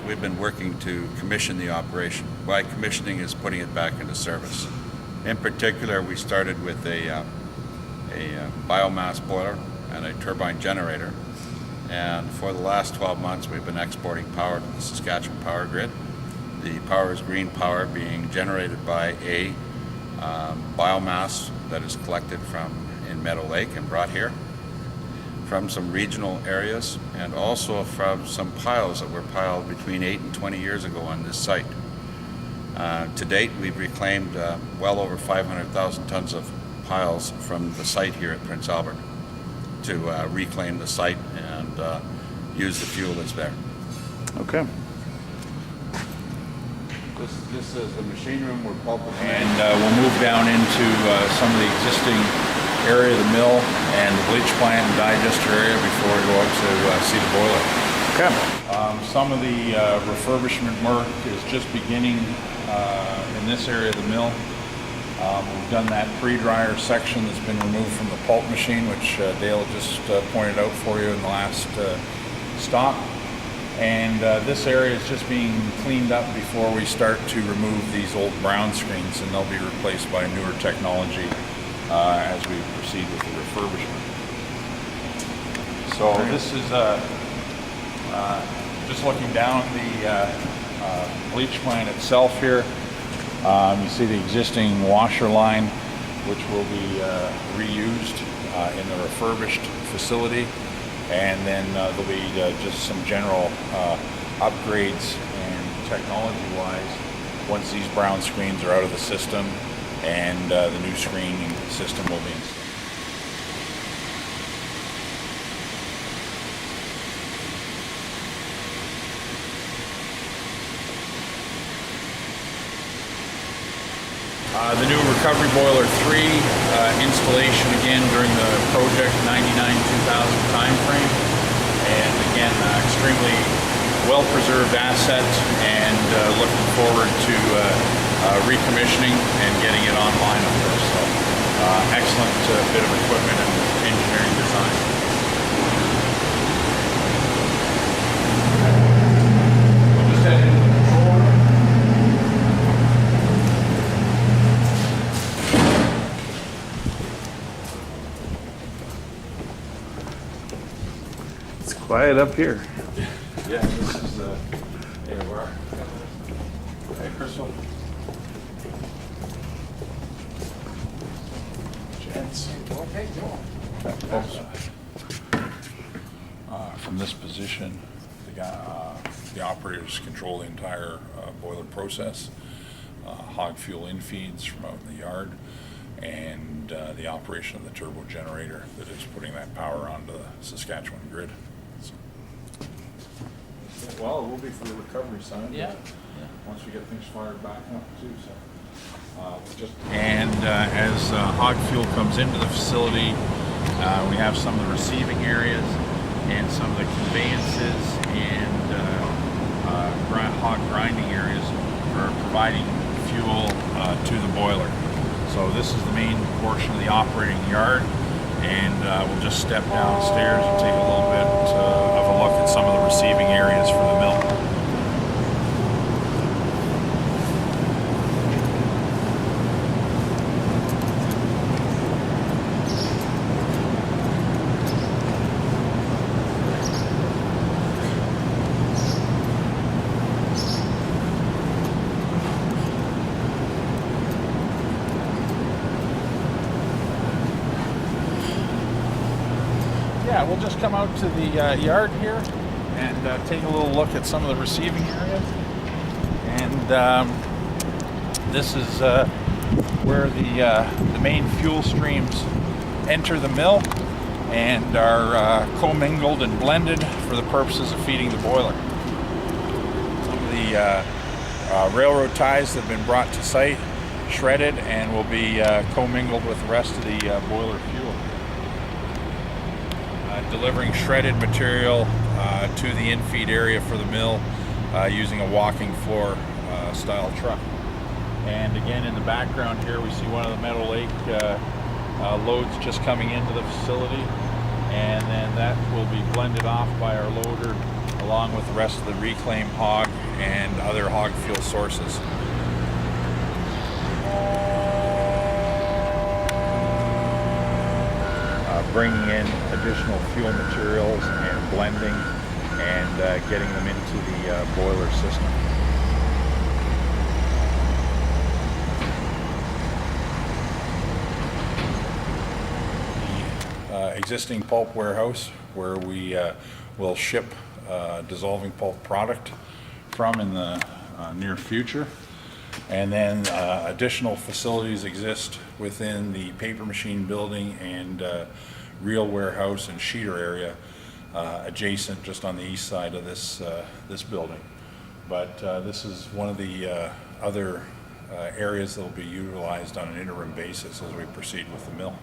we've been working to commission the operation. By commissioning is putting it back into service. In particular, we started with a biomass boiler and a turbine generator. And for the last 12 months, we've been exporting power to the Saskatchewan power grid. The power is green power being generated by a biomass that is collected in Meadow Lake and brought here from some regional areas, and also from some piles that were piled between 8 and 20 years ago on this site. To date, we've reclaimed well over 500,000 tons of piles from the site here at Prince Albert to reclaim the site and use the fuel that's there. Okay. This is the machine room where pulp is made. And we'll move down into some of the existing area of the mill and the bleach plant and digester area before we go up to see the boiler. Okay. Some of the refurbishment work is just beginning in this area of the mill. We've done that pre-dryer section that's been removed from the pulp machine, which Dale just pointed out for you in the last stop. And this area is just being cleaned up before we start to remove these old brown screens, and they'll be replaced by newer technology as we proceed with the refurbishment. So this is just looking down the bleach plant itself here. You see the existing washer line, which will be reused in the refurbished facility. And then there'll be just some general upgrades and technology-wise once these brown screens are out of the system and the new screening system will be installed. The new recovery boiler 3 installation again during the project 99-2000 time frame, and again extremely well-preserved asset, and looking forward to recommissioning and getting it online, of course. So excellent bit of equipment and engineering design. We'll just head into the control room. Quiet up here. Yeah, this is the AOR. Hey, Crystal. Gents. Okay, from this position, the operators control the entire boiler process. Hog fuel infeeds from out in the yard, and the operation of the turbo generator that is putting that power onto the Saskatchewan grid. Well, it will be for the recovery side. Yeah. Once we get things fired back up too. So, and as hog fuel comes into the facility, we have some of the receiving areas and some of the conveyances and hog grinding areas for providing fuel to the boiler. So this is the main portion of the operating yard, and we'll just step downstairs and take a little bit of a look at some of the receiving areas for the mill. Yeah, we'll just come out to the yard here and take a little look at some of the receiving areas. And this is where the main fuel streams enter the mill and are commingled and blended for the purposes of feeding the boiler. Some of the railroad ties that have been brought to site, shredded, and will be commingled with the rest of the boiler fuel. Delivering shredded material to the infeed area for the mill using a walking floor style truck. And again, in the background here, we see one of the Meadow Lake loads just coming into the facility, and then that will be blended off by our loader along with the rest of the reclaimed hog and other hog fuel sources. Bringing in additional fuel materials and blending and getting them into the boiler system. The existing pulp warehouse where we will ship dissolving pulp product from in the near future. And then additional facilities exist within the paper machine building and reel warehouse and sheeter area adjacent just on the east side of this building. But this is one of the other areas that will be utilized on an interim basis as we proceed with the mill.